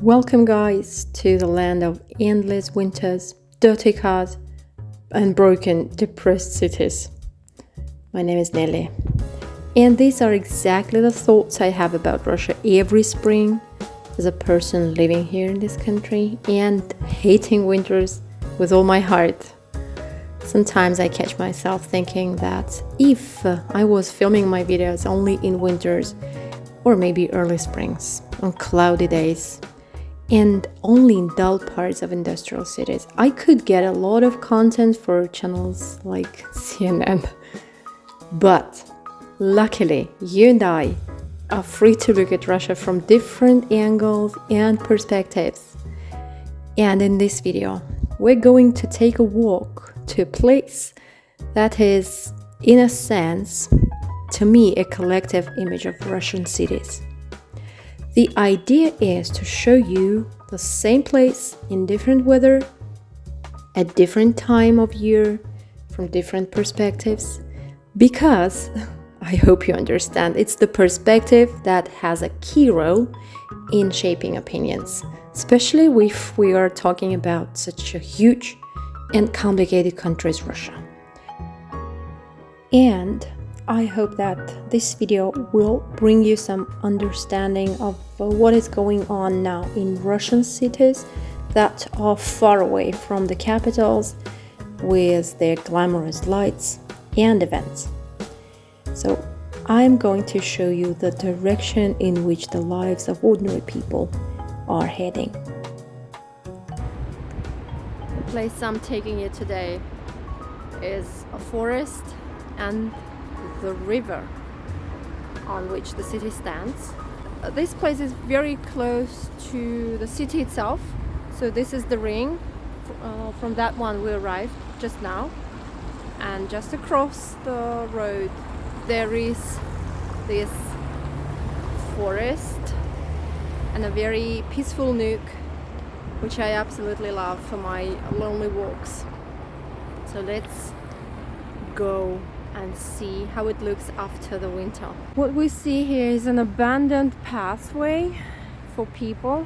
Welcome, guys, to the land of endless winters, dirty cars, and broken, depressed cities. My name is Nelly, and these are exactly the thoughts I have about Russia every spring as a person living here in this country and hating winters with all my heart. Sometimes I catch myself thinking that if I was filming my videos only in winters or maybe early springs on cloudy days, and only in dull parts of industrial cities, I could get a lot of content for channels like CNN. But luckily, you and I are free to look at Russia from different angles and perspectives. And in this video, we're going to take a walk to a place that is, in a sense, to me, a collective image of Russian cities. The idea is to show you the same place in different weather, at different time of year, from different perspectives, because I hope you understand it's the perspective that has a key role in shaping opinions, especially if we are talking about such a huge and complicated country as Russia. And I hope that this video will bring you some understanding of what is going on now in Russian cities that are far away from the capitals with their glamorous lights and events. So I'm going to show you the direction in which the lives of ordinary people are heading. The place I'm taking you today is a forest and the river on which the city stands. This place is very close to the city itself, so this is the ring. From that one we arrived just now, and just across the road there is this forest and a very peaceful nook which I absolutely love for my lonely walks. So let's go and see how it looks after the winter. What we see here is an abandoned pathway for people.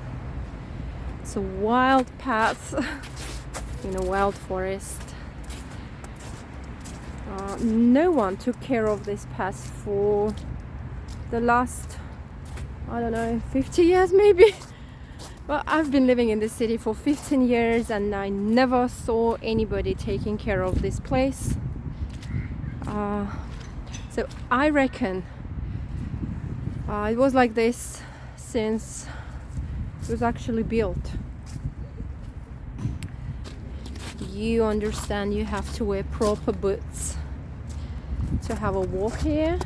It's a wild path in a wild forest. No one took care of this path for the last, 50 years maybe. Well, I've been living in this city for 15 years and I never saw anybody taking care of this place. So I reckon it was like this since it was actually built. You understand you have to wear proper boots to have a walk here.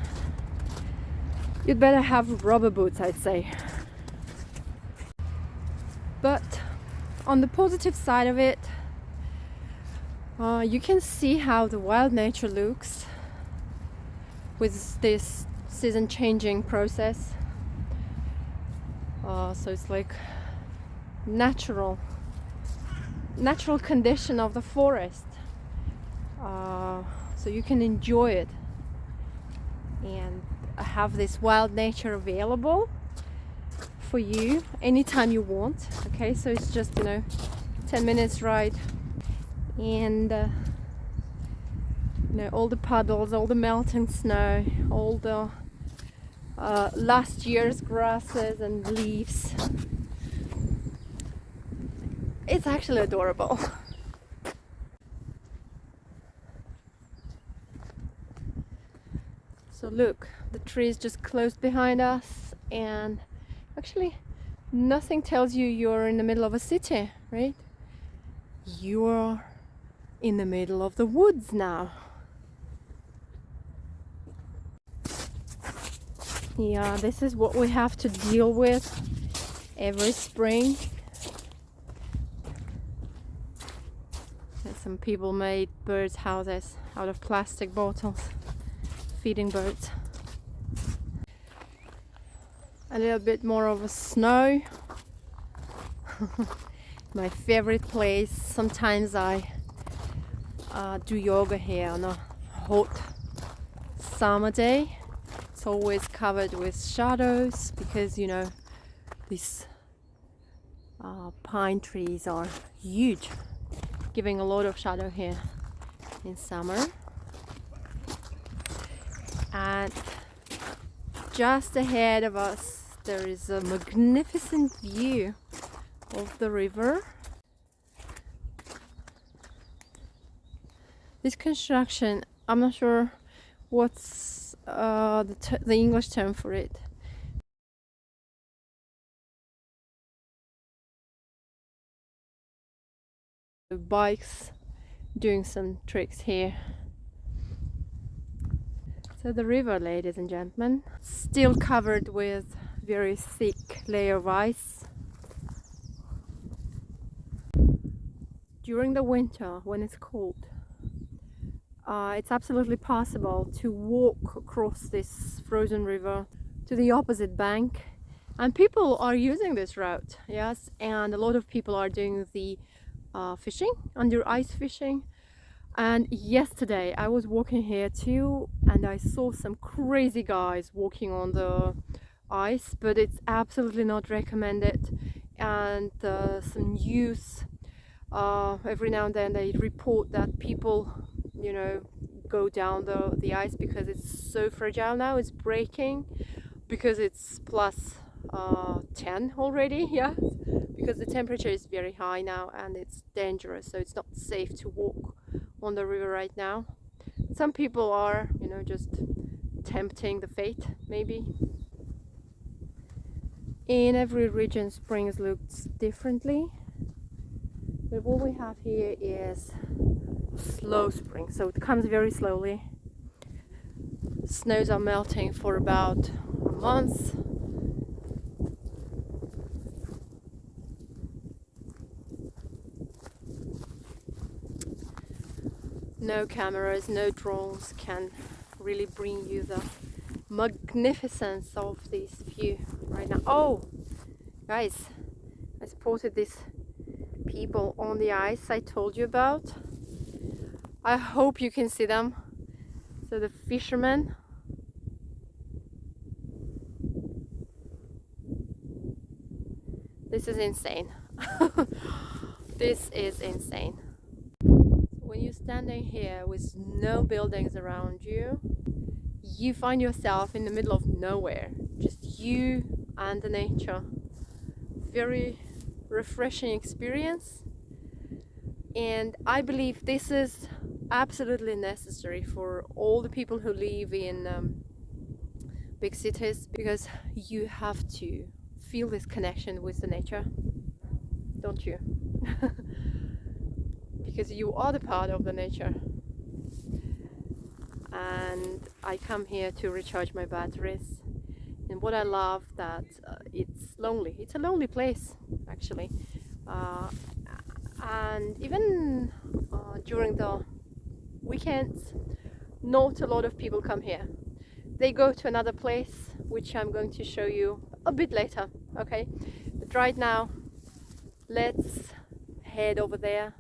You'd better have rubber boots, I'd say. But on the positive side of it, you can see how the wild nature looks with this season changing process. So it's like natural condition of the forest. So you can enjoy it and have this wild nature available for you anytime you want. Okay, so it's just 10 minutes ride, and all the puddles, all the melting snow, all the last year's grasses and leaves. It's actually adorable. So look, the trees just closed behind us, and actually nothing tells you you're in the middle of a city, right? You're in the middle of the woods now. Yeah, this is what we have to deal with every spring. And some people made birds' houses out of plastic bottles, feeding birds. A little bit more of a snow. My favorite place. Sometimes I do yoga here on a hot summer day. It's always covered with shadows because this Pine trees are huge, giving a lot of shadow here in summer. And just ahead of us there is a magnificent view of the river. This construction, I'm not sure what's the English term for it. The bikes doing some tricks here. So the river, ladies and gentlemen, still covered with very thick layer of ice. During the winter, when it's cold, it's absolutely possible to walk across this frozen river to the opposite bank, and people are using this route, yes, and a lot of people are doing the fishing, under ice fishing. And yesterday I was walking here too, and I saw some crazy guys walking on the ice, but it's absolutely not recommended. And some news, every now and then they report that people, you know, go down the ice because it's so fragile now, it's breaking, because it's plus 10 already, yeah, because the temperature is very high now and it's dangerous, so it's not safe to walk on the river right now. Some people are, you know, just tempting the fate, maybe. In every region springs looks differently, but what we have here is slow spring, so it comes very slowly. Snows are melting for about a month. No cameras, no drones can really bring you the magnificence of this view right now. Oh, guys, I spotted these people on the ice I told you about. I hope you can see them. So the fishermen. This is insane. This is insane. When you're standing here with no buildings around you, you find yourself in the middle of nowhere, just you and the nature. Very refreshing experience, and I believe this is absolutely necessary for all the people who live in big cities, because you have to feel this connection with the nature, don't you? Because you are the part of the nature. And I come here to recharge my batteries. And what I love that it's lonely. It's a lonely place, actually. And even during the weekends, not a lot of people come here. They go to another place, which I'm going to show you a bit later, okay? But right now, let's head over there,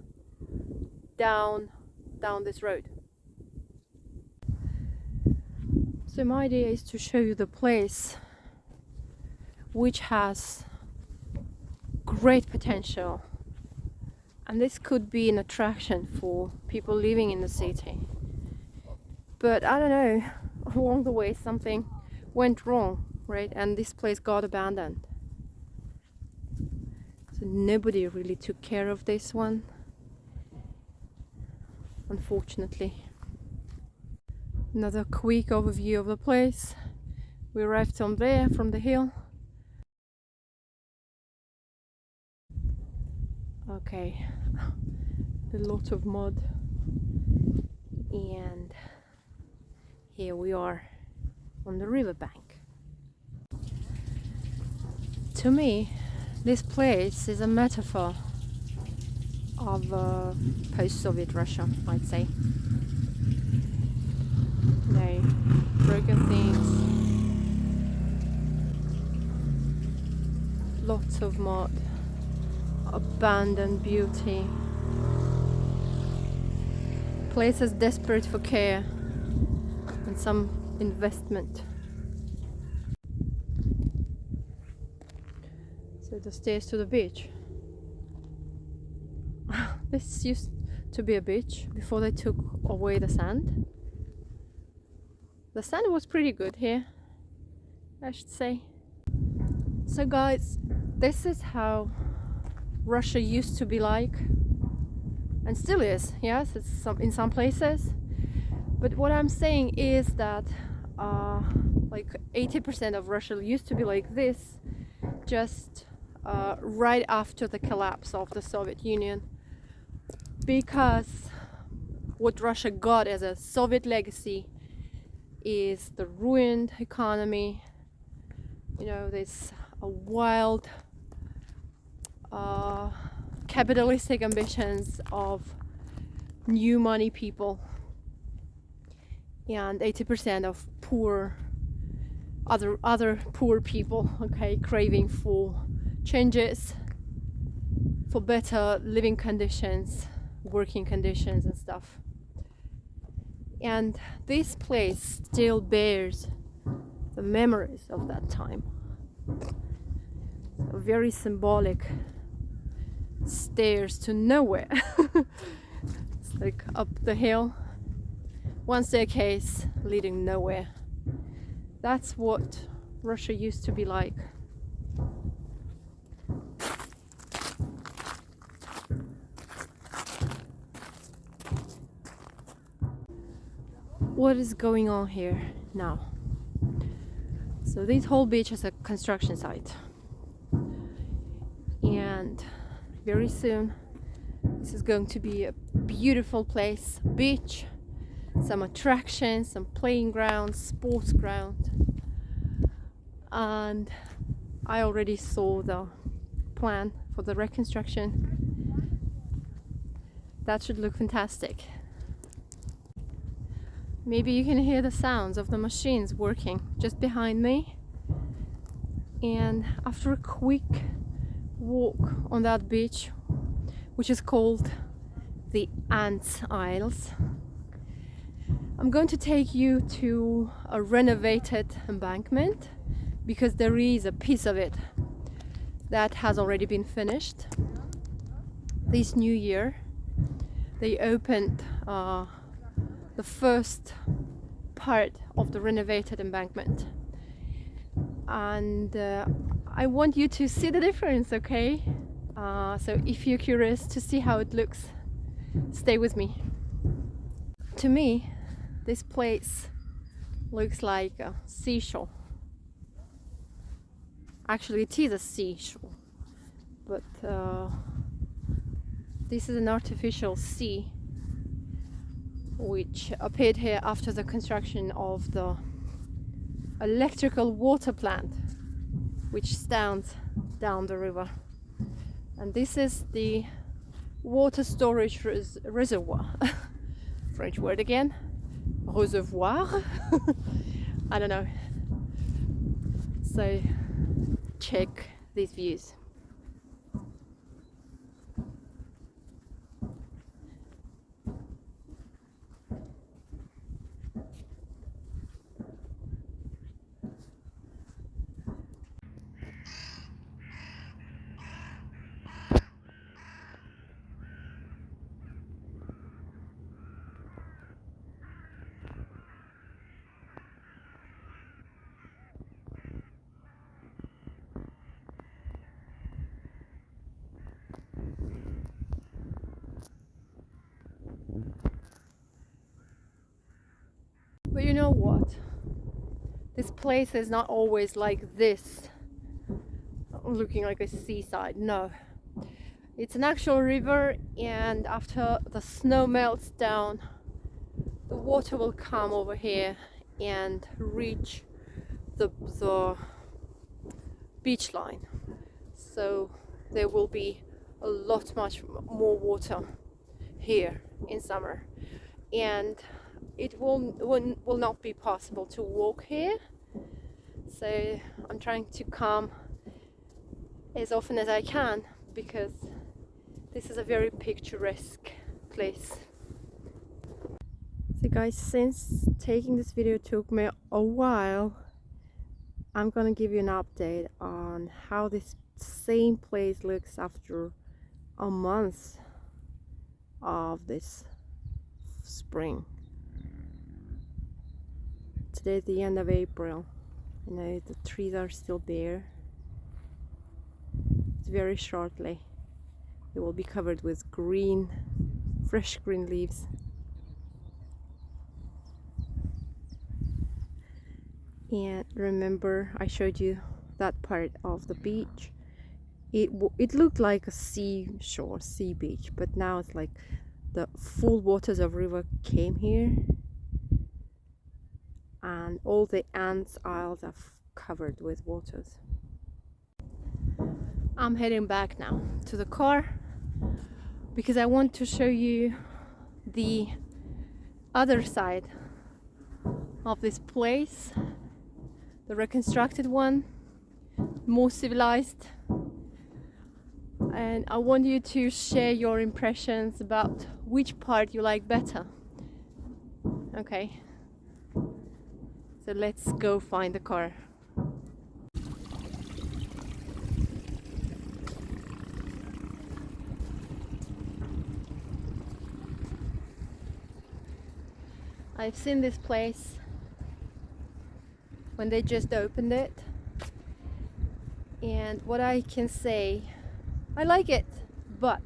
down this road. So my idea is to show you the place which has great potential, and this could be an attraction for people living in the city. But I don't know, along the way something went wrong, right? And this place got abandoned. So nobody really took care of this one, unfortunately. Another quick overview of the place. We arrived from there, from the hill. Okay, a lot of mud, and here we are on the riverbank. To me, this place is a metaphor of post-Soviet Russia, I'd say. No, broken things, lots of mud, abandoned beauty, places desperate for care and some investment. So the stairs to the beach. This used to be a beach before they took away the sand. The sand was pretty good here, I should say. So guys, this is how Russia used to be like, and still is. Yes, it's in some places. But what I'm saying is that like 80% of Russia used to be like this, just right after the collapse of the Soviet Union. Because what Russia got as a Soviet legacy is the ruined economy, you know, this wild capitalistic ambitions of new money people, and 80% of poor other poor people, okay, craving for changes, for better living conditions, working conditions and stuff. And this place still bears the memories of that time. So very symbolic stairs to nowhere. It's like up the hill, one staircase leading nowhere. That's what Russia used to be like. What is going on here now? So this whole beach is a construction site, and very soon this is going to be a beautiful place, beach, some attractions, some playing grounds, sports ground. And I already saw the plan for the reconstruction. That should look fantastic. Maybe you can hear the sounds of the machines working just behind me. And after a quick walk on that beach, which is called the Ants Isles, I'm going to take you to a renovated embankment, because there is a piece of it that has already been finished. This new year they opened the first part of the renovated embankment, and I want you to see the difference, okay? So if you're curious to see how it looks, stay with me. To me, this place looks like a seashore. Actually, it is a seashore, but this is an artificial sea which appeared here after the construction of the electrical water plant, which stands down the river. And this is the water storage reservoir. French word again, reservoir. I don't know. So check these views. But you know what? This place is not always like this, looking like a seaside. No. It's an actual river, and after the snow melts down, the water will come over here and reach the beach line. So there will be a lot much more water here in summer, and it will not be possible to walk here. So I'm trying to come as often as I can, because this is a very picturesque place. So guys, since taking this video took me a while, I'm gonna give you an update on how this same place looks after a month of this spring. Today is the end of April. You know, the trees are still there. Very shortly they will be covered with green, fresh green leaves. And remember, I showed you that part of the beach. It looked like a sea beach, but now it's like the full waters of river came here, and all the ants isles are covered with waters. I'm heading back now to the car because I want to show you the other side of this place, the reconstructed one, more civilized, and I want you to share your impressions about which part you like better. Okay, so let's go find the car. I've seen this place when they just opened it, and what I can say, I like it, but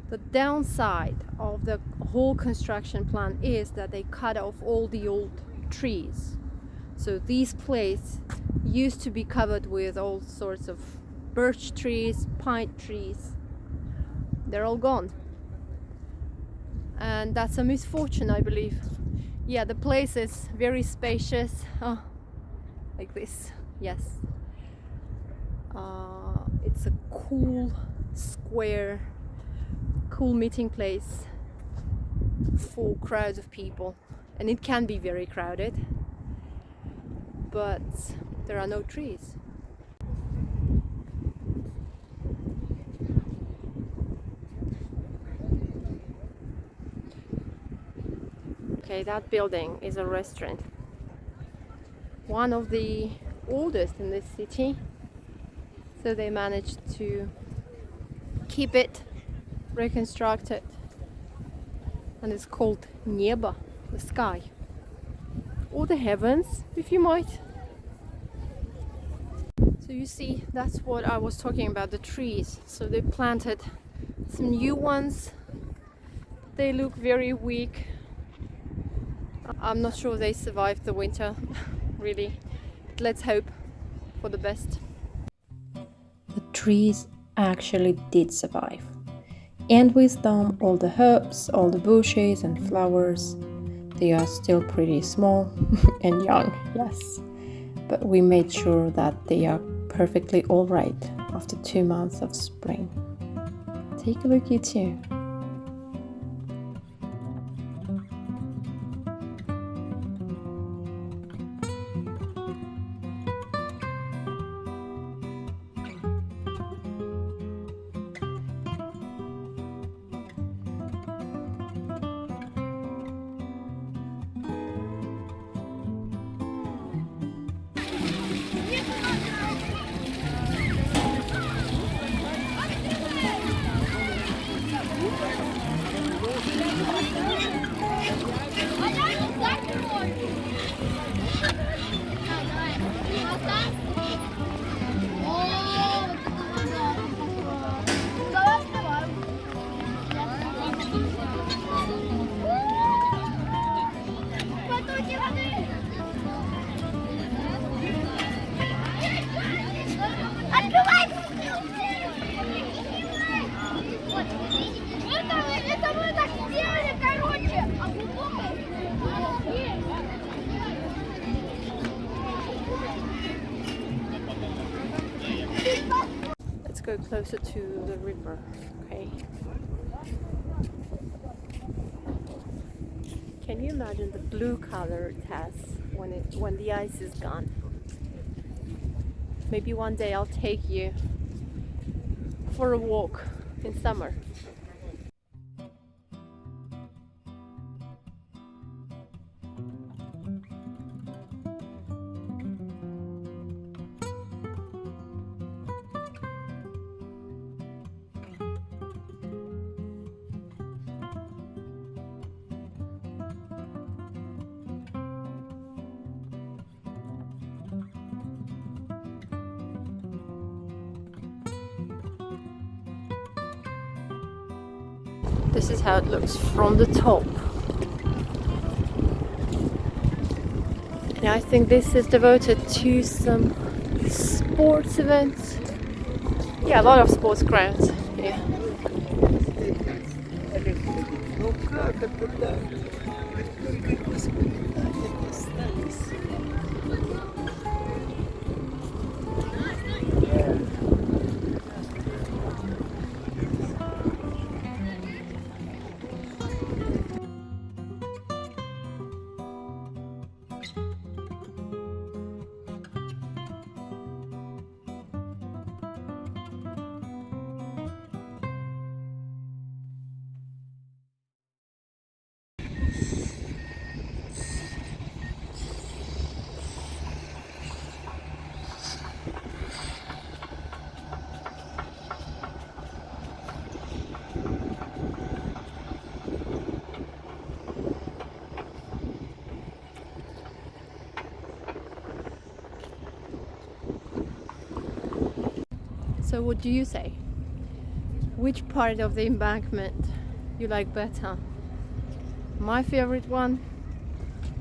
the downside of the whole construction plan is that they cut off all the old trees. So this place used to be covered with all sorts of birch trees, pine trees. They're all gone. And that's a misfortune, I believe. Yeah, the place is very spacious. Oh, like this, yes. It's a cool square, cool meeting place for crowds of people, and it can be very crowded, but there are no trees. Okay, that building is a restaurant, one of the oldest in this city, so they managed to keep it, reconstruct it, and it's called Neba, the sky, or the heavens, if you might. So you see, that's what I was talking about, the trees. So they planted some new ones. They look very weak. I'm not sure they survived the winter, really. But let's hope for the best. The trees actually did survive. And with them, all the herbs, all the bushes and flowers, they are still pretty small and young, yes. But we made sure that they are perfectly all right after 2 months of spring. Take a look, you too. Let's go closer to the river, okay? Can you imagine the blue color it has when the ice is gone? Maybe one day I'll take you for a walk in summer. This is how it looks from the top. And I think this is devoted to some sports events. Yeah, a lot of sports grounds here. So what do you say? Which part of the embankment you like better? My favorite one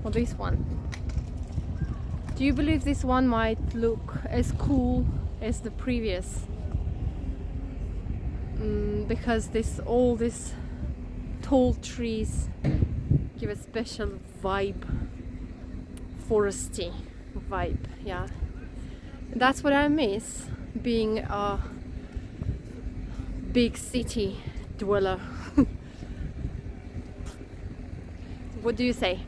or this one? Do you believe this one might look as cool as the previous? Because all these tall trees give a special vibe, foresty vibe, yeah. That's what I miss, being a big city dweller. What do you say?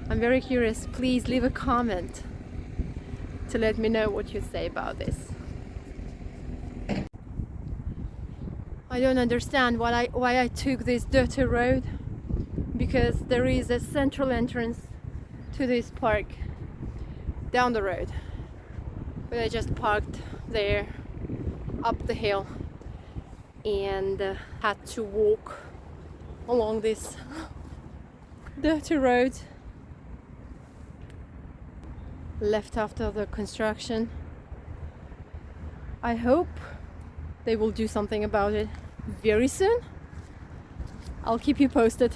I'm very curious. Please leave a comment to let me know what you say about this. I don't understand why I took this dirty road, because there is a central entrance to this park down the road, but I just parked there up the hill and had to walk along this dirty road left after the construction. I hope they will do something about it very soon. I'll keep you posted.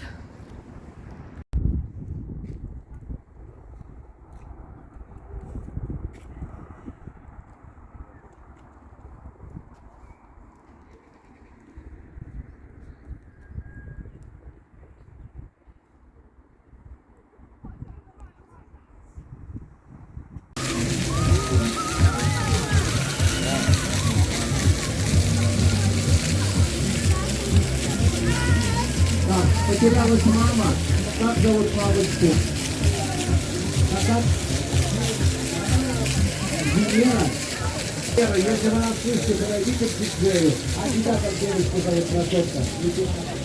Потерялась мама. Как зовут мамочку? Как? Вера. Вера, если вы нас слышите, подойдите к диджею. А тебя как девушку зовут, красотка?